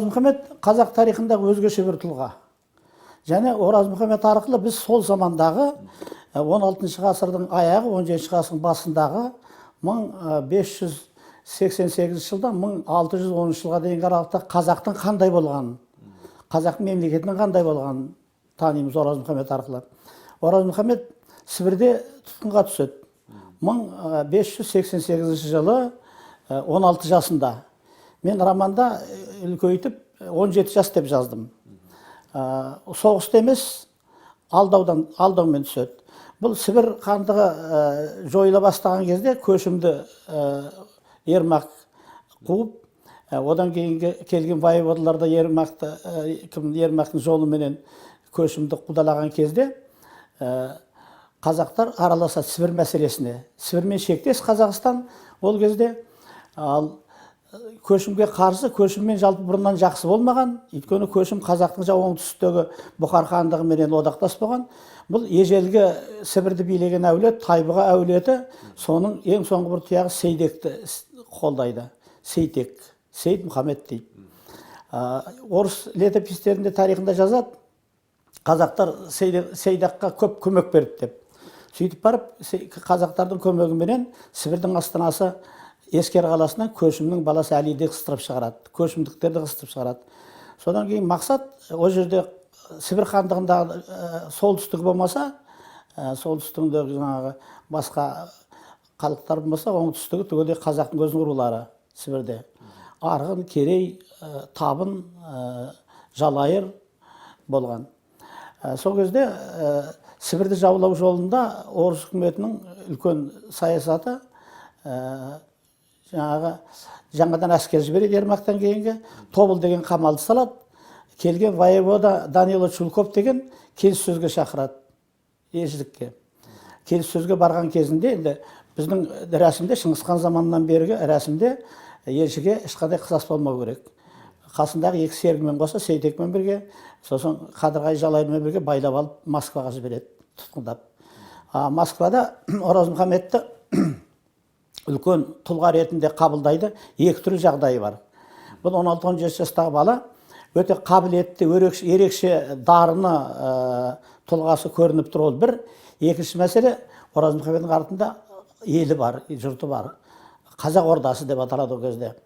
Оразмұхаммед қазақ тарихындағы өзгеше бір тұлға. Және Оразмұхаммед арқылы біз сол замандағы 16 ғасырдың аяғы, 17 ғасырдың басындағы 1588 жылдан 1610 жылға дейінгі аралықта қазақтың қандай болғанын, қазақ мемлекетінің қандай болғанын танимыз Оразмұхаммед арқылы. Оразмұхаммед Сібірде тұтқынға түседі. 1588 жылы 16 жасында. Мен романда үлкейтіп 17 жас деп жаздым. Соғысты емес, алдаумен түседі. Бұл Сібір хандығы жойыла бастаған кезде көшімді Ермак қуып, одан кейінгі келген воеводаларда Ермактың жолыменен көшімді қудалаған кезде қазақтар араласады Сібір мәселесіне. Сібірмен шектес Қазақстан ол кезде, ал көшімге қарсы, көшіммен жалпы бұрыннан жақсы болмаған. Өйткені көшім қазақтың оңтүстіктегі Бұхар хандығы менен одақтас болған. Бұл ежелгі Сібірді билеген әулет, Тайбұға әулеті, соның ең соңғы бір тұяғы Сейдекті қолдайды. Сейд Мұхаммед дейді. Орыс летопистерінде тарихында жазады, қазақтар Сейдаққа көп көмек берді деп. Сөйтіп барып, қазақтардың көмегіменен Сібірдің астанасы Ескер қаласынан көшімнің баласы Әлиді қыстырып шығарады, көшімдіктерді қыстырып шығарады. Содан кейін мақсат, ол жерде Сібір хандығындағы солтүстігі болмаса, солтүстігінде жаңағы басқа халықтар болмаса, оңтүстігі түгелдей қазақтың өзінің рулары Сібірде. Арғын, Керей, Табын, Жалайыр болған. Сол кезде Сібірді жаулау жолында орыс үкіметінің үлкен саясаты, жаңадан әскер жібереді Ермактан кейінгі, Тобыл деген қамалды салады. Келген воевода Данила Чулков деген келіссөзге шақырады, елшілікке. Келіссөзге барған кезінде, біздің рәсімде, Шыңғысхан заманынан бергі рәсімде елшіге ешқандай қысас болмау керек. Қасындағы екі серігімен қоса, Сейтекмен бірге, сосын Қадырғай Жалайырмен бірге байлап алып Москваға жібереді, тұтқындап. Москвада Оразмұхаммедті үлкен тұлға ретінде қабылдайды. Екі түрлі жағдайы бар. Бұл 16-17 жастағы бала өте қабілетті, ерекше дарыны тұлғасы көрініп тұр, ол бір. Екінші мәселе, Оразмұхаммедтің артында елі бар, жұрты бар. Қазақ ордасы деп аталады ол кезде.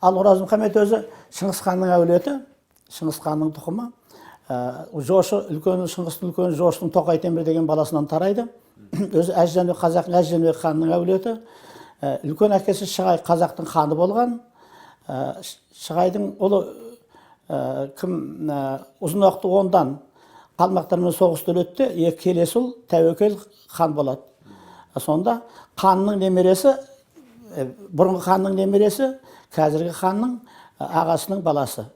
Ал Оразмұхаммед өзі Шыңғысханның әулеті, Шыңғысханның тұқымы. Жошы, Шыңғыстың үлкені Жоштың Тоқай Темір деген баласынан тарайды. Өзі қазақтың Әжженбек ханның әулеті. Үлкен әкесі Шығай қазақтың ханы болған. Шығайдың ұлы Ұзынуақты ондан қалмақтармен соғысты өтті, екі келесі ұл Тәуекел хан болады. Сонда ханның немересі, бұрынғы ханның немересі, қазіргі ханның ағасының баласы.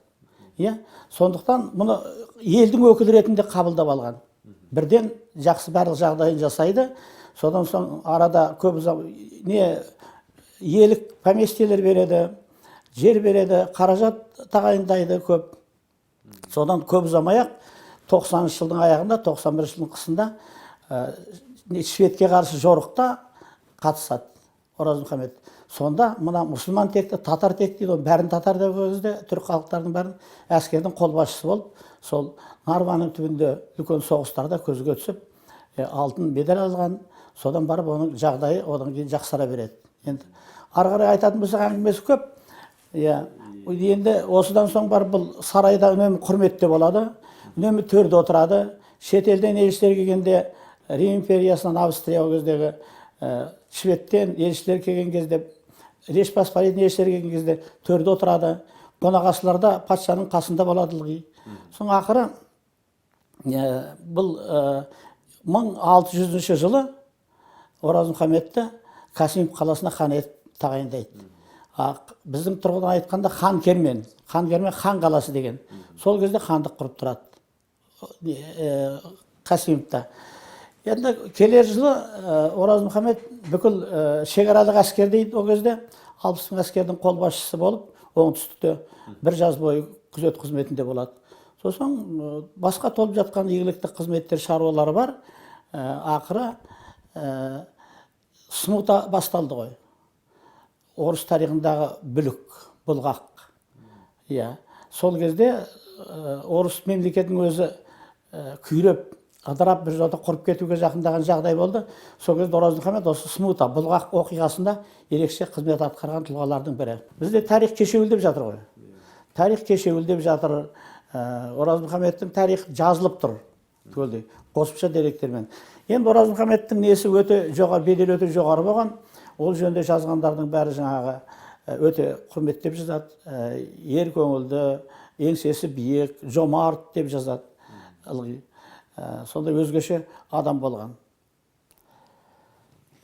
Сондықтан мұны елдің өкілі ретінде қабылдап алған. Бірден жақсы барлық жағдайын жасайды. Содан соң арада көп елік поместьелер береді, жер береді, қаражат тағайындайды көп. Содан көп ұзамай-ақ 90 жылдың аяғында, 91 жылдың қысында Шведке қарсы жорықта қатысады Оразмұхаммед. Сонда мына мұсылман текті, татар текті дейді, бәрін татар деп өзде, түрік халықтардың бәрін әскердің қолбасшысы болып, сол Нарваның түбінде үлкен соғыстарда көзге түсіп, алтын медаль алған. Содан барып оның жағдайы одан кейін жақсара береді. Енді ары қарай айтатын болсақ әңгімесі көп. Енді осыдан соң барып бұл сарайда үнемі құрметте болады, үнемі төрде отырады. Шетелден елшілер келгенде, Рим империясынан Австрия ол кездегі, Шведтен елшілер келген кезде, Реш Посполитин елшілер келген кезде төрде отырады. Қонақасыларда патшаның қасында болады ылғи. Соң ақыры бұл 1600 жылы Оразмұхаммедті Касимов қаласына хан етіп тағайындайды. Біздің тұрғыдан айтқанда хан Кермен хан қаласы деген. Сол кезде хандық құрып тұрады Касимовта. Енді келер жылы Оразмұхаммед бүкіл шекаралық әскер дейді, ол кезде 60 мың әскердің қолбасшысы болып, оңтүстікте бір жаз бойы күзет қызметінде болады. Сосын басқа толып жатқан игілікті қызметтер, шаруалары бар. Ақыры смута басталды ғой. Орыс тарихындағы бүлік, бұлғақ. сол кезде орыс мемлекетінің өзі күйреп ыдырап бір жоқта құрып кетуге жақындаған жағдай болды. Сол кезде Оразмұхамед осы Смута бұлғақ оқиғасында ерекше қызмет атқарған тұлғалардың бірі. Бізде тарих кешеуілдеп жатыр ғой. Тарих кешеуілдеп жатыр. Оразмұхамедтің тарихы жазылып тұр түгелдей қосымша деректермен. Енді Оразмұхамедтің несі өте жоғары, беделі өте жоғары болған. Ол жөнінде жазғандардың бәрі жаңағы өте құрметтеп жазады. Ер көңілді, еңсесі биік, жомарт деп жазады. Сондай өзгеше адам болған.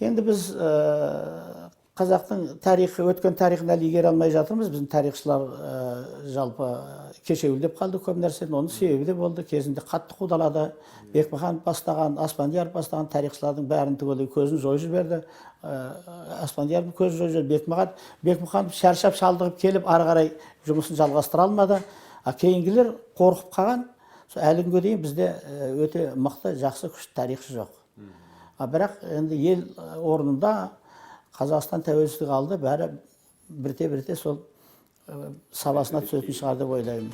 Енді біз қазақтың тарихы, өткен тарихын әлі игере алмай жатырмыз. Біздің тарихшылар жалпы кешеуілдеп қалды көп нәрсені. Оның себебі де болды. Кезінде қатты қудалады. Бекмаханов бастаған, Аспандияров бастаған тарихшылардың бәрін түгелдей көзін жойып жіберді. Аспандияров көзін жойып жіберді. Бекмаханов шаршап шалдығып келіп, ары қарай жұмысын жалғастыра алмады. Кейінгілер қорқып қалған. Әлі күнге дейін бізде өте мықты, жақсы, күшті тарихшы жоқ. Бірақ енді ел орнында Қазақстан тәуелсіздік алды, бәрі бірте-бірте сол сабасына түсетін шығар деп ойлаймын.